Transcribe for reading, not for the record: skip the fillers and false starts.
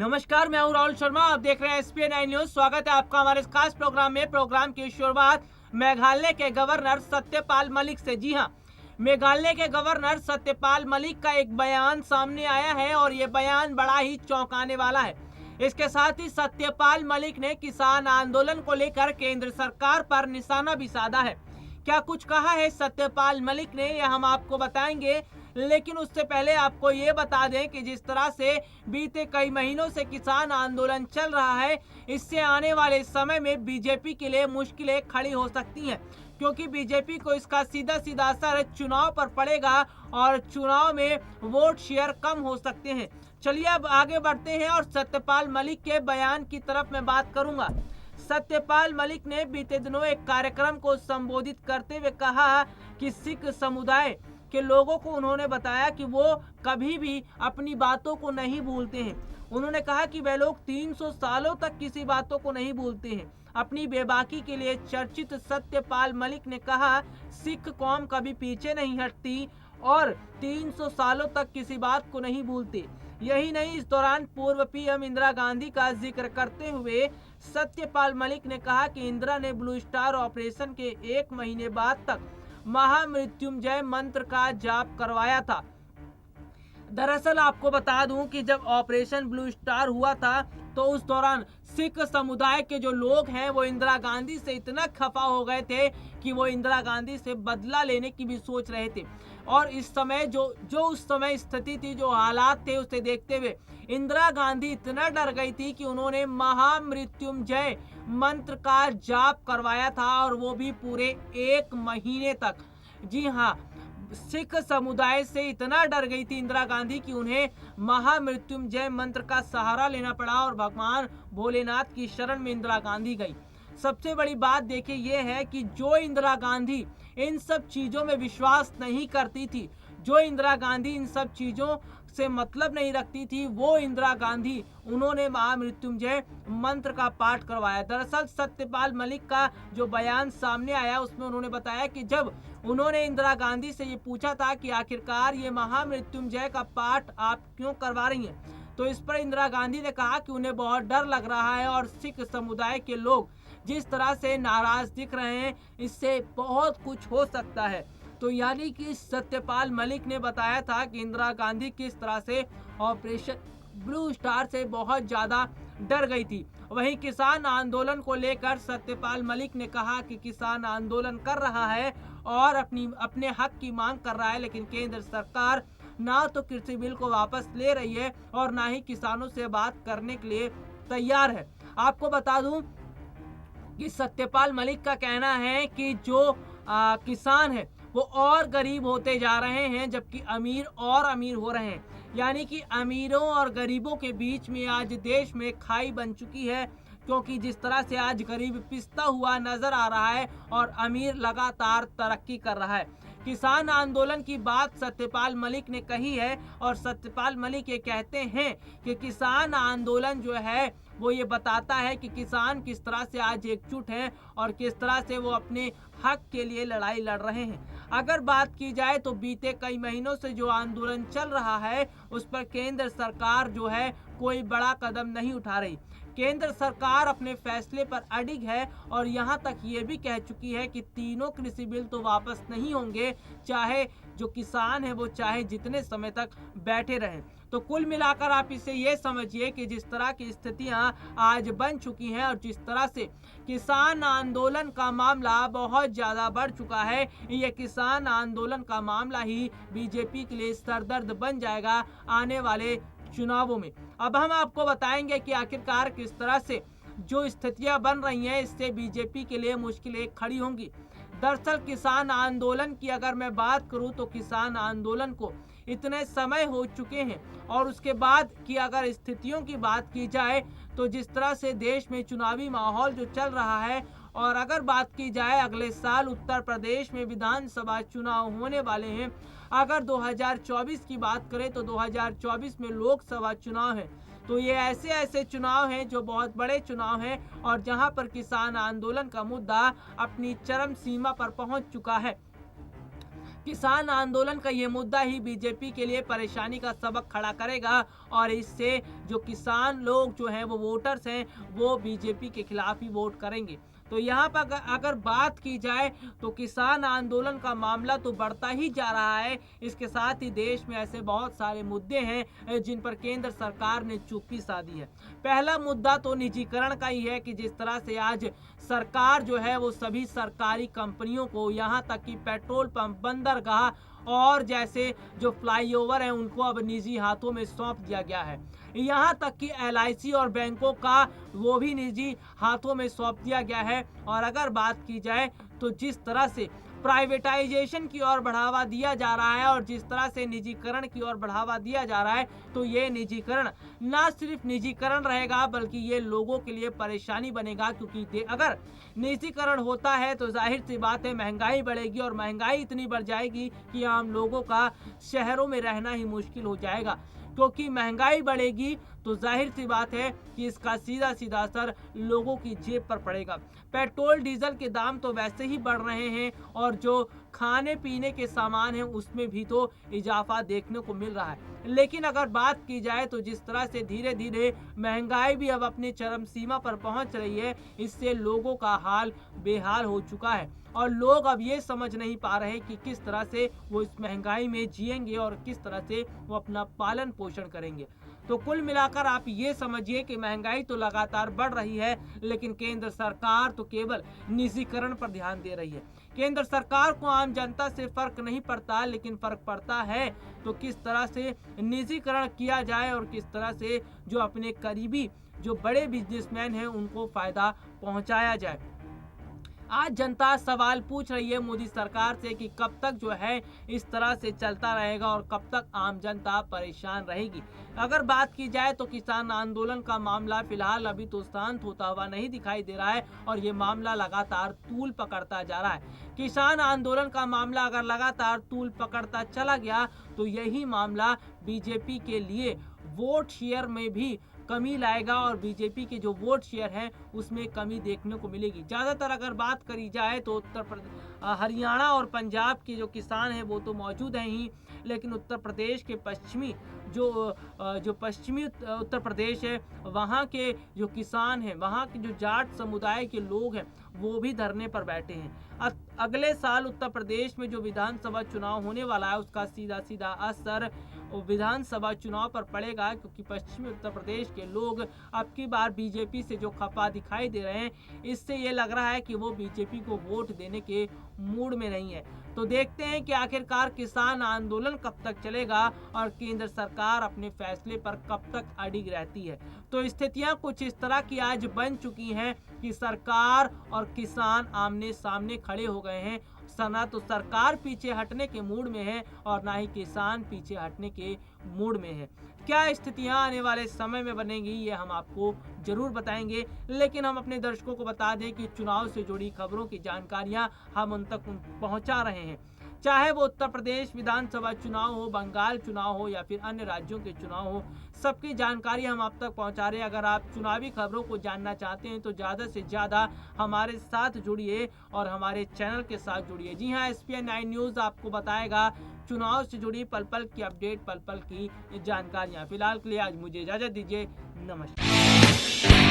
नमस्कार, मैं हूं राहुल शर्मा। आप देख रहे हैं एसपीएन 9 न्यूज। स्वागत है आपका हमारे इस खास प्रोग्राम में। प्रोग्राम की शुरुआत मेघालय के गवर्नर सत्यपाल मलिक से। जी हां, मेघालय के गवर्नर सत्यपाल मलिक का एक बयान सामने आया है और ये बयान बड़ा ही चौंकाने वाला है। इसके साथ ही सत्यपाल मलिक ने किसान आंदोलन को लेकर केंद्र सरकार पर निशाना भी साधा है। क्या कुछ कहा है सत्यपाल मलिक ने, यह हम आपको बताएंगे। लेकिन उससे पहले आपको ये बता दें कि जिस तरह से बीते कई महीनों से किसान आंदोलन चल रहा है, इससे आने वाले समय में बीजेपी के लिए मुश्किलें खड़ी हो सकती हैं, क्योंकि बीजेपी को इसका सीधा सीधा असर चुनाव पर पड़ेगा और चुनाव में वोट शेयर कम हो सकते हैं। चलिए अब आगे बढ़ते हैं और सत्यपाल मलिक के बयान की तरफ मैं बात करूंगा। सत्यपाल मलिक ने बीते दिनों एक कार्यक्रम को संबोधित करते हुए कहा कि सिख समुदाय के लोगों को उन्होंने बताया कि वो कभी भी अपनी बातों को नहीं भूलते हैं। उन्होंने कहा कि वे लोग 300 सालों तक किसी बातों को नहीं भूलते हैं। अपनी बेबाकी के लिए चर्चित सत्यपाल मलिक ने कहा, सिख कौम कभी पीछे नहीं हटती और 300 सालों तक किसी बात को नहीं भूलते। यही नहीं, इस दौरान पूर्व पीएम इंदिरा गांधी का जिक्र करते हुए सत्यपाल मलिक ने कहा कि इंदिरा ने ब्लू स्टार ऑपरेशन के 1 महीने बाद तक महामृत्युंजय मंत्र का जाप करवाया था। दरअसल आपको बता दूं कि जब ऑपरेशन ब्लू स्टार हुआ था तो उस दौरान सिख समुदाय के जो लोग हैं वो इंदिरा गांधी से इतना खफा हो गए थे कि वो इंदिरा गांधी से बदला लेने की भी सोच रहे थे। और इस समय जो उस समय स्थिति थी, जो हालात थे, उसे देखते हुए इंदिरा गांधी इतना डर गई थी कि उन्होंने महामृत्युंजय मंत्र का जाप करवाया था और वो भी पूरे 1 महीने तक। जी हाँ, सिख समुदाय से इतना डर गई थी इंदिरा गांधी कि उन्हें महामृत्युंजय मंत्र का सहारा लेना पड़ा और भगवान भोलेनाथ की शरण में इंदिरा गांधी गई। सबसे बड़ी बात देखिए ये है कि जो इंदिरा गांधी इन सब चीजों में विश्वास नहीं करती थी, जो इंदिरा गांधी इन सब चीजों से मतलब नहीं रखती थी, वो इंदिरा गांधी उन्होंने महामृत्युंजय मंत्र का पाठ करवाया। दरअसल सत्यपाल मलिक का जो बयान सामने आया उसमें उन्होंने बताया कि जब उन्होंने इंदिरा गांधी से ये पूछा था कि आखिरकार ये महामृत्युंजय का पाठ आप क्यों करवा रही हैं, तो इस पर इंदिरा गांधी ने कहा कि उन्हें बहुत डर लग रहा है और सिख समुदाय के लोग जिस तरह से नाराज दिख रहे हैं, इससे बहुत कुछ हो सकता है। तो यानी कि सत्यपाल मलिक ने बताया था कि इंदिरा गांधी किस तरह से ऑपरेशन ब्लू स्टार से बहुत ज्यादा डर गई थी। वहीं किसान आंदोलन को लेकर सत्यपाल मलिक ने कहा कि किसान आंदोलन कर रहा है और अपने हक की मांग कर रहा है, लेकिन केंद्र सरकार ना तो कृषि बिल को वापस ले रही है और ना ही किसानों से बात करने के लिए तैयार है। आपको बता दूं कि सत्यपाल मलिक का कहना है कि जो किसान है वो और गरीब होते जा रहे हैं, जबकि अमीर और अमीर हो रहे हैं। यानी कि अमीरों और गरीबों के बीच में आज देश में खाई बन चुकी है, क्योंकि जिस तरह से आज गरीब पिसता हुआ नजर आ रहा है और अमीर लगातार तरक्की कर रहा है। किसान आंदोलन की बात सत्यपाल मलिक ने कही है और सत्यपाल मलिक ये कहते हैं कि किसान आंदोलन जो है वो ये बताता है कि किसान किस तरह से आज एकजुट हैं और किस तरह से वो अपने हक के लिए लड़ाई लड़ रहे हैं। अगर बात की जाए तो बीते कई महीनों से जो आंदोलन चल रहा है उस पर केंद्र सरकार जो है कोई बड़ा कदम नहीं उठा रही। केंद्र सरकार अपने फैसले पर अडिग है और यहां तक ये भी कह चुकी है कि तीनों कृषि बिल तो वापस नहीं होंगे, चाहे जो किसान है वो चाहे जितने समय तक बैठे रहें। तो कुल मिलाकर आप इसे ये समझिए कि जिस तरह की स्थितियां आज बन चुकी हैं और जिस तरह से किसान आंदोलन का मामला बहुत ज़्यादा बढ़ चुका है, ये किसान आंदोलन का मामला ही बीजेपी के लिए सरदर्द बन जाएगा आने वाले चुनावों में। अब हम आपको बताएंगे कि आखिरकार किस तरह से जो स्थितियां बन रही हैं इससे बीजेपी के लिए मुश्किलें खड़ी होंगी। दरअसल किसान आंदोलन की अगर मैं बात करूं तो किसान आंदोलन को इतने समय हो चुके हैं और उसके बाद की अगर स्थितियों की बात की जाए तो जिस तरह से देश में चुनावी माहौल जो चल रहा है और अगर बात की जाए अगले साल उत्तर प्रदेश में विधानसभा चुनाव होने वाले हैं। अगर 2024 की बात करें तो 2024 में लोकसभा चुनाव है, तो ये ऐसे चुनाव हैं जो बहुत बड़े चुनाव हैं और जहां पर किसान आंदोलन का मुद्दा अपनी चरम सीमा पर पहुंच चुका है। किसान आंदोलन का ये मुद्दा ही बीजेपी के लिए परेशानी का सबक खड़ा करेगा और इससे जो किसान लोग जो हैं वो वोटर्स हैं वो बीजेपी के खिलाफ ही वोट करेंगे। तो यहाँ पर अगर बात की जाए तो किसान आंदोलन का मामला तो बढ़ता ही जा रहा है। इसके साथ ही देश में ऐसे बहुत सारे मुद्दे हैं जिन पर केंद्र सरकार ने चुप्पी साधी है। पहला मुद्दा तो निजीकरण का ही है कि जिस तरह से आज सरकार जो है वो सभी सरकारी कंपनियों को, यहाँ तक कि पेट्रोल पंप, बंदरगाह और जैसे जो फ्लाईओवर हैं उनको अब निजी हाथों में सौंप दिया गया है। यहाँ तक कि LIC और बैंकों का वो भी निजी हाथों में सौंप दिया गया है। और अगर बात की जाए तो जिस तरह से प्राइवेटाइजेशन की ओर बढ़ावा दिया जा रहा है और जिस तरह से निजीकरण की ओर बढ़ावा दिया जा रहा है, तो ये निजीकरण ना सिर्फ निजीकरण रहेगा बल्कि ये लोगों के लिए परेशानी बनेगा। क्योंकि अगर निजीकरण होता है तो जाहिर सी बात है महंगाई बढ़ेगी और महंगाई इतनी बढ़ जाएगी कि आम लोगों का शहरों में रहना ही मुश्किल हो जाएगा। क्योंकि महंगाई बढ़ेगी तो जाहिर सी बात है कि इसका सीधा सीधा असर लोगों की जेब पर पड़ेगा। पेट्रोल डीजल के दाम तो वैसे ही बढ़ रहे हैं और जो खाने पीने के सामान हैं उसमें भी तो इजाफा देखने को मिल रहा है। लेकिन अगर बात की जाए तो जिस तरह से धीरे धीरे महंगाई भी अब अपनी चरम सीमा पर पहुंच रही है, इससे लोगों का हाल बेहाल हो चुका है और लोग अब ये समझ नहीं पा रहे कि किस तरह से वो इस महंगाई में जिएंगे और किस तरह से वो अपना पालन पोषण करेंगे। तो कुल मिलाकर आप ये समझिए कि महंगाई तो लगातार बढ़ रही है, लेकिन केंद्र सरकार तो केवल निजीकरण पर ध्यान दे रही है। केंद्र सरकार को आम जनता से फर्क नहीं पड़ता, लेकिन फर्क पड़ता है तो किस तरह से निजीकरण किया जाए और किस तरह से जो अपने करीबी जो बड़े बिजनेसमैन हैं उनको फायदा पहुंचाया जाए। आज जनता सवाल पूछ रही है मोदी सरकार से कि कब तक जो है इस तरह से चलता रहेगा और कब तक आम जनता परेशान रहेगी। अगर बात की जाए तो किसान आंदोलन का मामला फिलहाल अभी तो शांत होता हुआ नहीं दिखाई दे रहा है और ये मामला लगातार तूल पकड़ता जा रहा है। किसान आंदोलन का मामला अगर लगातार तूल पकड़ता चला गया तो यही मामला बीजेपी के लिए वोट शेयर में भी कमी लाएगा और बीजेपी के जो वोट शेयर हैं उसमें कमी देखने को मिलेगी। ज़्यादातर अगर बात करी जाए तो हरियाणा और पंजाब के जो किसान हैं वो तो मौजूद हैं ही, लेकिन उत्तर प्रदेश के पश्चिमी जो पश्चिमी उत्तर प्रदेश है वहाँ के जो किसान हैं, वहाँ के जो जाट समुदाय के लोग हैं वो भी धरने पर बैठे हैं। अगले साल उत्तर प्रदेश में जो विधानसभा चुनाव होने वाला है उसका सीधा सीधा असर विधानसभा चुनाव पर पड़ेगा, क्योंकि पश्चिमी उत्तर प्रदेश के लोग अब की बार बीजेपी से जो खफा दिखाई दे रहे हैं, इससे ये लग रहा है कि वो बीजेपी को वोट देने के मूड में नहीं है। तो देखते हैं कि आखिरकार किसान आंदोलन कब तक चलेगा और केंद्र सरकार अपने फैसले पर कब तक अडिग रहती है। तो स्थितियां कुछ इस तरह की आज बन चुकी हैं कि सरकार और किसान आमने सामने खड़े हो गए हैं। ना तो सरकार पीछे हटने के मूड में है और ना ही किसान पीछे हटने के मूड में है। क्या स्थितियां आने वाले समय में बनेंगी ये हम आपको जरूर बताएंगे, लेकिन हम अपने दर्शकों को बता दें कि चुनाव से जुड़ी खबरों की जानकारियां हम उन तक पहुंचा रहे हैं। चाहे वो उत्तर प्रदेश विधानसभा चुनाव हो, बंगाल चुनाव हो या फिर अन्य राज्यों के चुनाव हो, सबकी जानकारी हम आप तक पहुंचा रहे हैं। अगर आप चुनावी खबरों को जानना चाहते हैं तो ज़्यादा से ज़्यादा हमारे साथ जुड़िए और हमारे चैनल के साथ जुड़िए। जी हाँ, SPN9 न्यूज़ आपको बताएगा चुनाव से जुड़ी पल पल की अपडेट, पल पल की जानकारियाँ। फिलहाल के लिए आज मुझे इजाज़त दीजिए। नमस्कार।